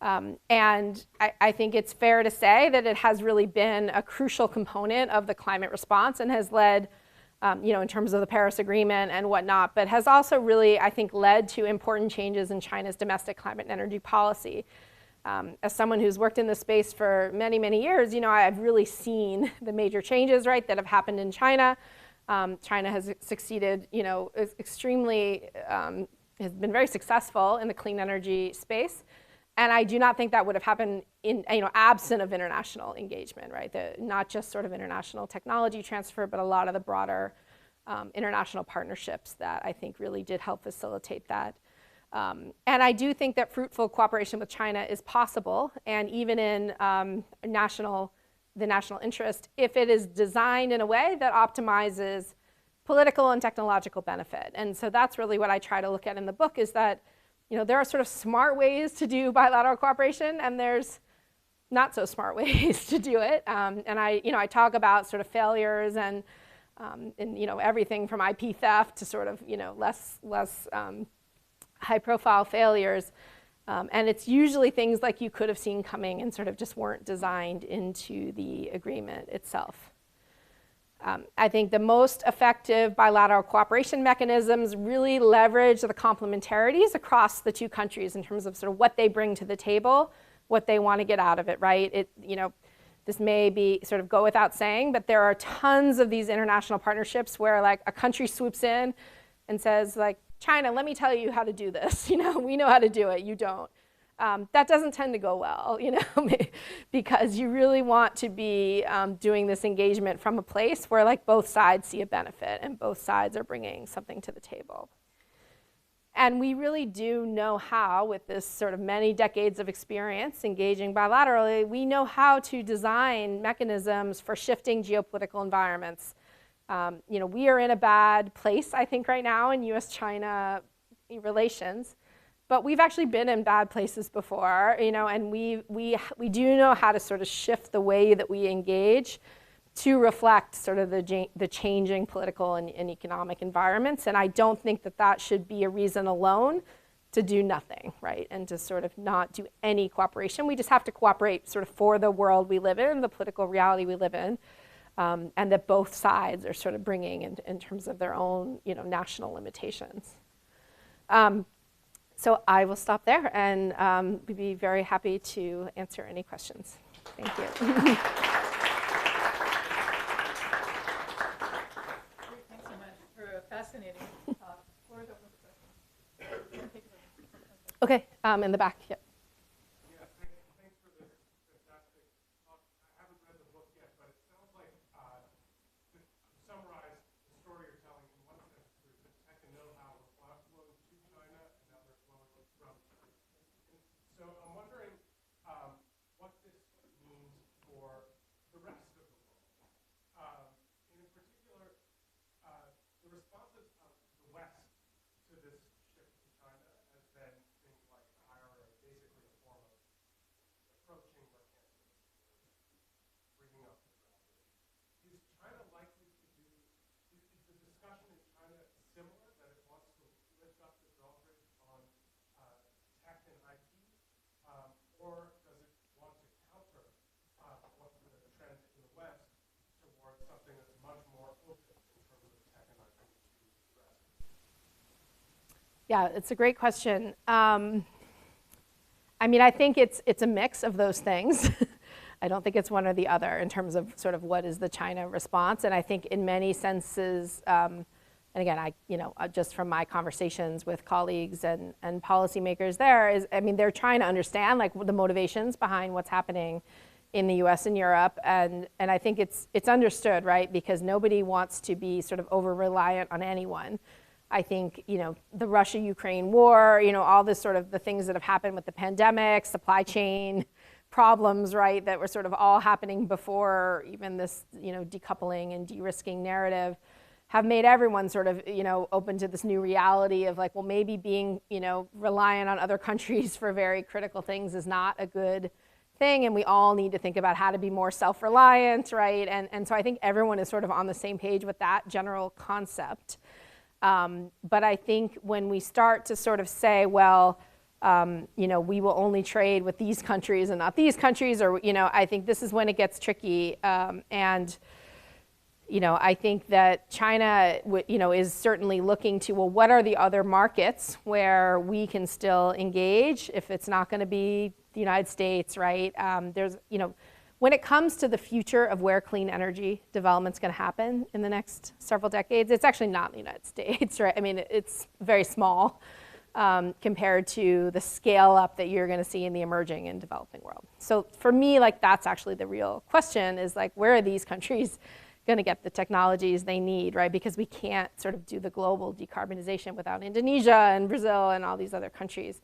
And I think it's fair to say that it has really been a crucial component of the climate response and has led, in terms of the Paris Agreement and whatnot, but has also really, I think, led to important changes in China's domestic climate and energy policy. As someone who's worked in this space for many, many years, I've really seen the major changes, right, that have happened in China. China has succeeded, extremely, has been very successful in the clean energy space. And I do not think that would have happened in, absent of international engagement, right? Not just sort of international technology transfer, but a lot of the broader international partnerships that I think really did help facilitate that. And I do think that fruitful cooperation with China is possible, and even in the national interest, if it is designed in a way that optimizes political and technological benefit. And so that's really what I try to look at in the book, is that there are sort of smart ways to do bilateral cooperation, and there's not so smart ways to do it. And I talk about sort of failures and everything from IP theft to sort of less high-profile failures. And it's usually things like you could have seen coming and sort of just weren't designed into the agreement itself. I think the most effective bilateral cooperation mechanisms really leverage the complementarities across the two countries in terms of sort of what they bring to the table, what they want to get out of it, right? This may be sort of go without saying, but there are tons of these international partnerships where like a country swoops in and says like, China, let me tell you how to do this. We know how to do it, you don't. That doesn't tend to go well, because you really want to be doing this engagement from a place where like both sides see a benefit and both sides are bringing something to the table. And we really do know how, with this sort of many decades of experience engaging bilaterally, we know how to design mechanisms for shifting geopolitical environments. We are in a bad place, I think, right now in US-China relations, but we've actually been in bad places before, and we do know how to sort of shift the way that we engage to reflect sort of the changing political and economic environments. And I don't think that that should be a reason alone to do nothing, right? And to sort of not do any cooperation. We just have to cooperate sort of for the world we live in, the political reality we live in, and that both sides are sort of bringing in terms of their own, national limitations. So I will stop there, and we'd be very happy to answer any questions. Thank you. Fascinating talk. Floor is open for questions. Okay, in the back. Yep. Yeah, thanks for this fantastic talk. I haven't read the book yet, but it sounds like, to summarize the story you're telling, in one sense, there's the tech and know-how flowing to China, and now they're flowing from China. And so I'm wondering what this means for the rest of the world. And in particular, the responses of the West to this shift to China has been things like the IRA, basically a form of approaching mercantilism, bringing up the drawbridge. Is China likely to do, is the discussion in China similar, that it wants to lift up the drawbridge on tech and IT, or does it want to counter what the trend in the West towards something that's much more open? Yeah, it's a great question. I think it's a mix of those things. I don't think it's one or the other in terms of sort of what is the China response. And I think in many senses, and again, just from my conversations with colleagues and policymakers there they're trying to understand like the motivations behind what's happening in the US and Europe. And I think it's understood, right? Because nobody wants to be sort of over-reliant on anyone. I think, the Russia-Ukraine war, all this sort of the things that have happened with the pandemic, supply chain problems, right, that were sort of all happening before even this, decoupling and de-risking narrative have made everyone sort of, open to this new reality of like, well, maybe being, reliant on other countries for very critical things is not a good thing, and we all need to think about how to be more self-reliant, right? And so I think everyone is sort of on the same page with that general concept. But I think when we start to sort of say, well, we will only trade with these countries and not these countries, or, I think this is when it gets tricky. And I think that China, is certainly looking to, well, what are the other markets where we can still engage if it's not going to be the United States, right? There's, when it comes to the future of where clean energy development's going to happen in the next several decades, it's actually not the United States, right? It's very small compared to the scale up that you're going to see in the emerging and developing world. So for me, like that's actually the real question is like, where are these countries going to get the technologies they need, right? Because we can't sort of do the global decarbonization without Indonesia and Brazil and all these other countries.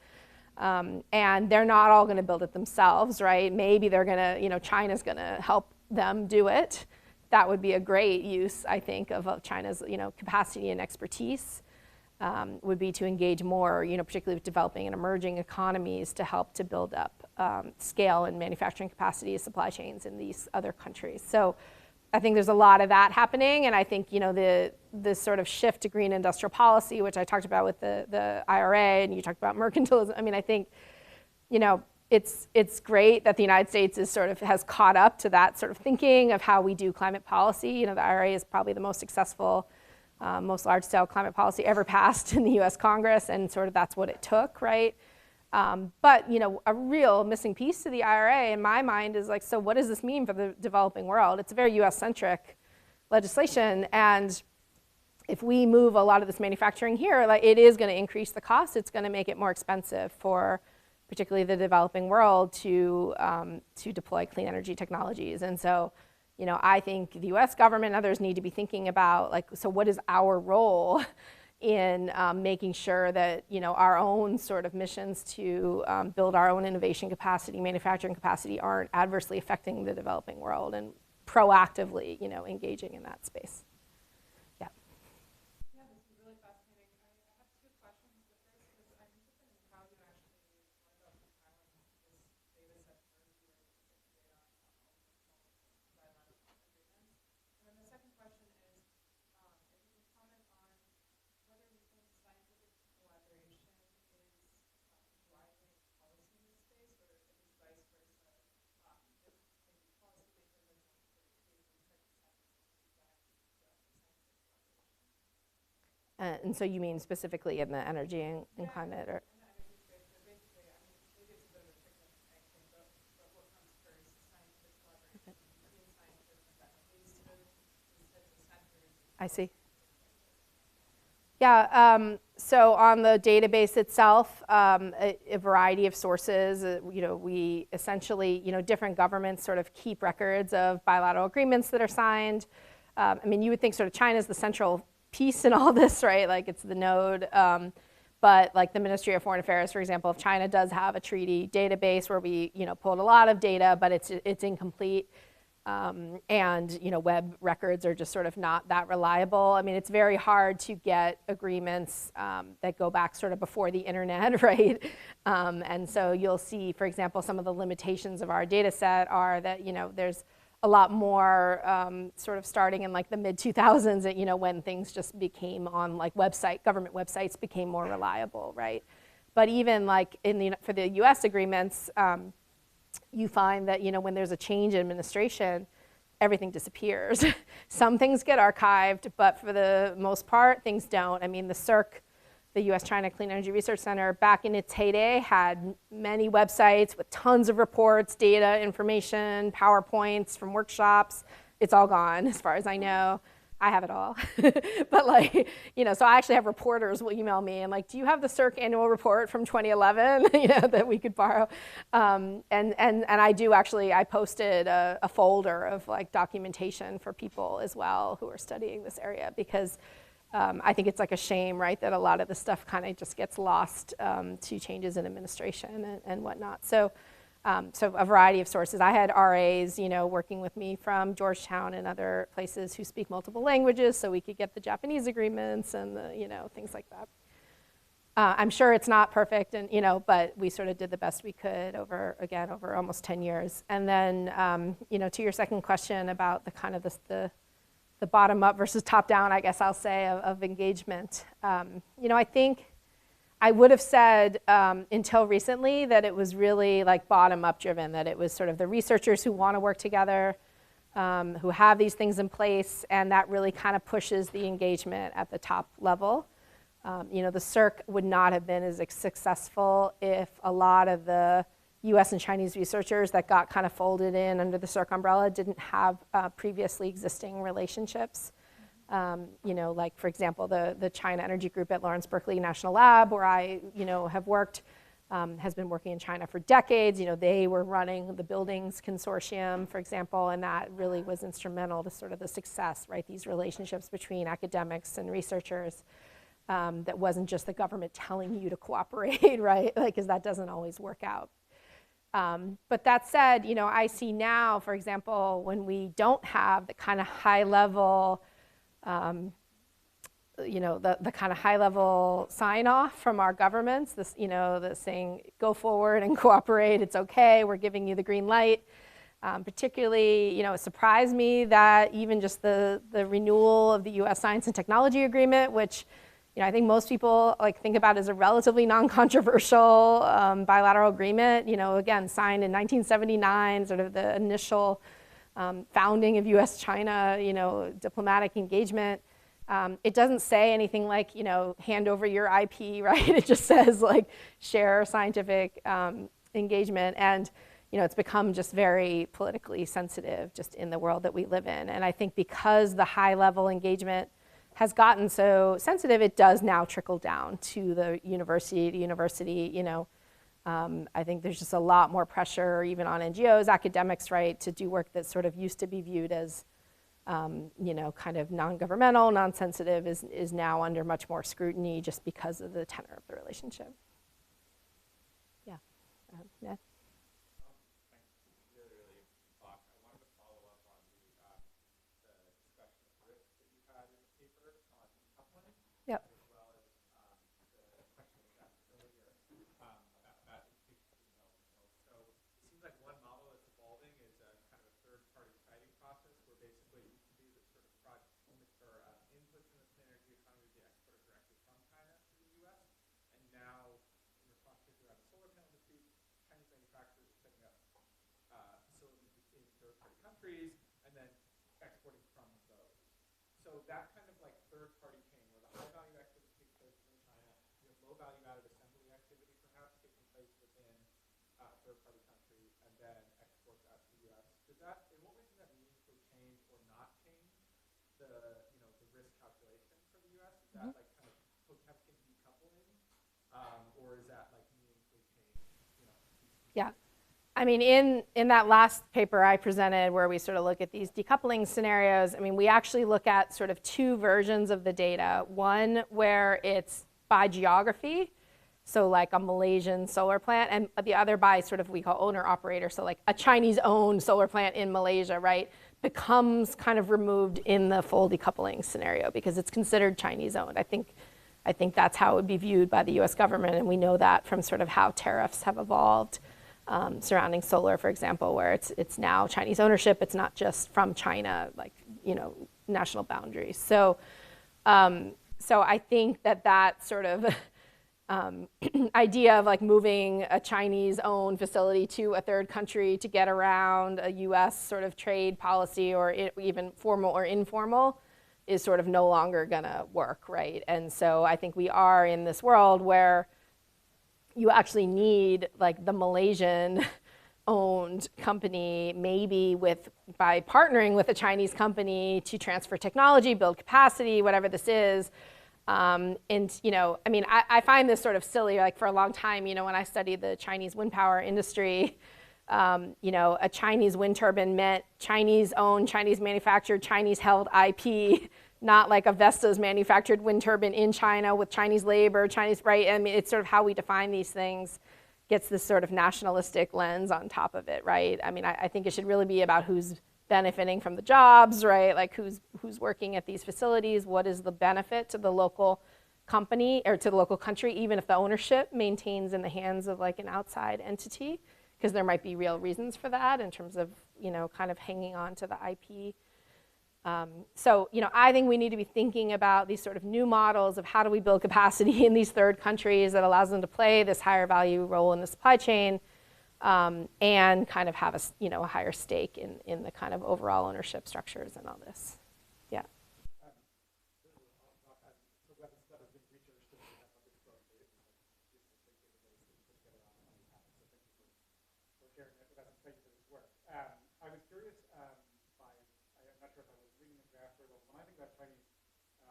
And they're not all going to build it themselves, right? Maybe they're going to, China's going to help them do it. That would be a great use, I think, of China's, capacity and expertise, would be to engage more, particularly with developing and emerging economies to help to build up scale and manufacturing capacity, supply chains in these other countries. So I think there's a lot of that happening, and I think this sort of shift to green industrial policy, which I talked about with the IRA, and you talked about mercantilism. I think it's great that the United States has caught up to that sort of thinking of how we do climate policy. The IRA is probably the most successful, most large-scale climate policy ever passed in the U.S. Congress, and sort of that's what it took, right? But a real missing piece to the IRA in my mind is like, so what does this mean for the developing world? It's a very US-centric legislation, and if we move a lot of this manufacturing here, like it is going to increase the cost. It's going to make it more expensive for particularly the developing world to deploy clean energy technologies. And so, I think the US government and others need to be thinking about like, so what is our role in making sure that, you know, our own sort of missions to build our own innovation capacity, manufacturing capacity, aren't adversely affecting the developing world, and proactively, you know, engaging in that space. Yeah. Yeah, this is really fascinating. I have two questions. The first is, I'm interested in how you actually wound up compiling this data set for your data on bilateral agreements. And then the second question is, if you can comment on whether you think scientific collaboration is driving policy in this space, or if it's vice versa, that maybe policymakers are going to create these types of scientific feedback to scientific collaboration. And so you mean specifically in the energy and climate, or? In the energy space, but basically, I mean, maybe it's a bit of a chicken and egg thing, but what comes first, scientific collaboration between scientists that leads to these types of centers? I see. Yeah, so on the database itself, a variety of sources, you know, we essentially, you know, different governments sort of keep records of bilateral agreements that are signed. I mean, you would think sort of China's the central piece in all this, right? Like it's the node. But like the Ministry of Foreign Affairs, for example, of China does have a treaty database where we, you know, pulled a lot of data, but it's incomplete. And, you know, web records are just sort of not that reliable. I mean, it's very hard to get agreements that go back sort of before the internet, right? And so you'll see, for example, some of the limitations of our data set are that, you know, there's a lot more sort of starting in like the mid-2000s, you know, when things just became on like government websites became more reliable, right? But even like for the US agreements, you find that, you know, when there's a change in administration, everything disappears. Some things get archived, but for the most part, things don't. I mean, the CERC, the US-China Clean Energy Research Center, back in its heyday, had many websites with tons of reports, data, information, PowerPoints from workshops. It's all gone, as far as I know. I have it all. But like, you know, so I actually have reporters will email me and like, do you have the CERC annual report from 2011, you know, that we could borrow? And I do actually, I posted a folder of like documentation for people as well who are studying this area, because I think it's like a shame, right, that a lot of the stuff kind of just gets lost to changes in administration and whatnot. So a variety of sources. I had RAs, you know, working with me from Georgetown and other places who speak multiple languages, so we could get the Japanese agreements and the, you know, things like that. I'm sure it's not perfect, and you know, but we sort of did the best we could over almost 10 years. And then, you know, to your second question about the kind of the bottom up versus top down, I guess I'll say, of engagement. You know, I think I would have said until recently that it was really like bottom-up driven, that it was sort of the researchers who want to work together, who have these things in place, and that really kind of pushes the engagement at the top level. You know, the CERC would not have been as successful if a lot of the US and Chinese researchers that got kind of folded in under the CERC umbrella didn't have previously existing relationships. You know, like for example, the China Energy Group at Lawrence Berkeley National Lab, where I, you know, have worked, has been working in China for decades. You know, they were running the Buildings Consortium, for example, and that really was instrumental to sort of the success, right? These relationships between academics and researchers, that wasn't just the government telling you to cooperate, right? Like, because that doesn't always work out. But that said, you know, I see now, for example, when we don't have the kind of high level, you know, the kind of high level sign off from our governments, this, you know, the saying, go forward and cooperate, it's okay, we're giving you the green light. Particularly, you know, it surprised me that even just the renewal of the US Science and Technology Agreement, which, you know, I think most people like think about as a relatively non-controversial bilateral agreement, you know, again, signed in 1979, sort of the initial founding of US-China, you know, diplomatic engagement. It doesn't say anything like, you know, hand over your IP, right? It just says like share scientific engagement. And, you know, it's become just very politically sensitive just in the world that we live in. And I think because the high level engagement has gotten so sensitive, it does now trickle down to the university, you know. I think there's just a lot more pressure even on NGOs, academics, right, to do work that sort of used to be viewed as kind of non-governmental, non-sensitive is now under much more scrutiny just because of the tenor of the relationship. Yeah. Ned? Yep. And then exporting from those. So that kind of like third-party chain where the high-value activity takes place within China, you have low-value-added assembly activity perhaps taking place within a third-party country, and then exports out to the U.S. Does that, in what ways does that meaningfully change or not change the, the risk calculation for the U.S.? Is that like kind of Potemkin decoupling, or is that like meaningfully change? Yeah. I mean, in that last paper I presented where we sort of look at these decoupling scenarios, I mean, we actually look at sort of two versions of the data. One where it's by geography, so like a Malaysian solar plant, and the other by sort of we call owner operator, so like a Chinese-owned solar plant in Malaysia, right, becomes kind of removed in the full decoupling scenario because it's considered Chinese-owned. I think that's how it would be viewed by the US government, and we know that from sort of how tariffs have evolved. Surrounding solar, for example, where it's now Chinese ownership. It's not just from China, like national boundaries. So I think that sort of idea of like moving a Chinese-owned facility to a third country to get around a U.S. sort of trade policy, or even formal or informal, is sort of no longer gonna work, right? And so I think we are in this world where you actually need like the Malaysian-owned company, maybe by partnering with a Chinese company to transfer technology, build capacity, whatever this is. And I mean, I find this sort of silly. Like for a long time, when I studied the Chinese wind power industry, a Chinese wind turbine meant Chinese-owned, Chinese-manufactured, Chinese-held IP. Not like a Vestas manufactured wind turbine in China with Chinese labor, right? I mean, it's sort of how we define these things gets this sort of nationalistic lens on top of it, right? I mean, I think it should really be about who's benefiting from the jobs, right? Like who's working at these facilities, what is the benefit to the local company or to the local country, even if the ownership maintains in the hands of like an outside entity, because there might be real reasons for that in terms of, kind of hanging on to the IP. So, I think we need to be thinking about these sort of new models of how do we build capacity in these third countries that allows them to play this higher value role in the supply chain, and kind of have a higher stake in the kind of overall ownership structures and all this. Yeah. I was curious, I'm not sure if I was reading in Bradford, but when I think about Chinese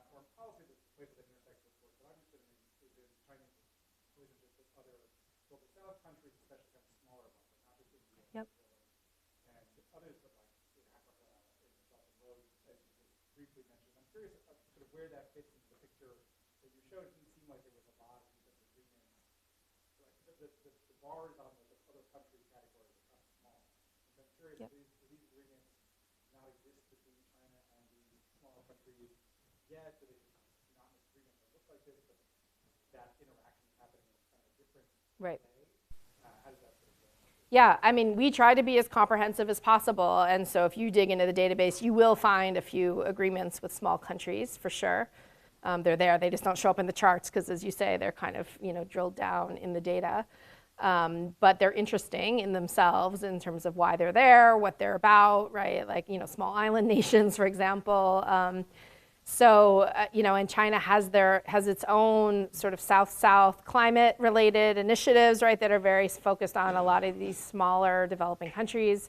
foreign policy, there's a place that intersects with what I'm interested in is in Chinese relationships with other global south countries, especially kind of smaller ones, not just India, Yep. and others, but like in Africa, in the Belt and Road, as you just briefly mentioned. I'm curious sort of where that fits into the picture that you showed. It didn't seem like there was a lot of these agreements. Like the bars on the other country category are kind of small. So I'm curious, Yep. do these agreements now exist between China and these smaller countries yet? Do they not in agreement that look like this, but that interaction is happening in kind of a different Right. way? How does that sort of go? Yeah, I mean, we try to be as comprehensive as possible, and so if you dig into the database, you will find a few agreements with small countries, for sure. They're there, they just don't show up in the charts, because as you say, they're kind of, drilled down in the data. But they're interesting in themselves in terms of why they're there, what they're about, right? Like, small island nations, for example. And China has its own sort of South-South climate-related initiatives, right, that are very focused on a lot of these smaller developing countries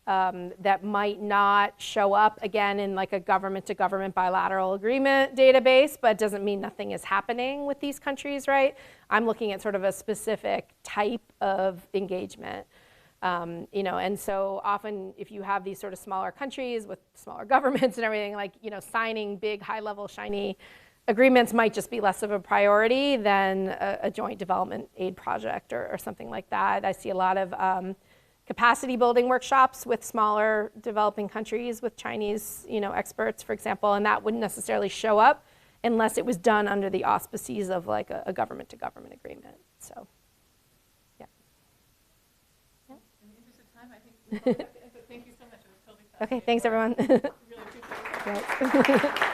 that might not show up, again, in like a government-to-government bilateral agreement database, but doesn't mean nothing is happening with these countries, right? I'm looking at sort of a specific type of engagement. You know, and so often if you have these sort of smaller countries with smaller governments and everything, like, you know, signing big, high-level, shiny agreements might just be less of a priority than a joint development aid project or something like that. I see a lot of capacity building workshops with smaller developing countries with Chinese, you know, experts, for example, and that wouldn't necessarily show up unless it was done under the auspices of like a government-to-government agreement. So, yeah. In the interest of time, I think we'll have to end, but thank you so much. It was totally fascinating. Okay, thanks everyone. Really appreciate it. Right.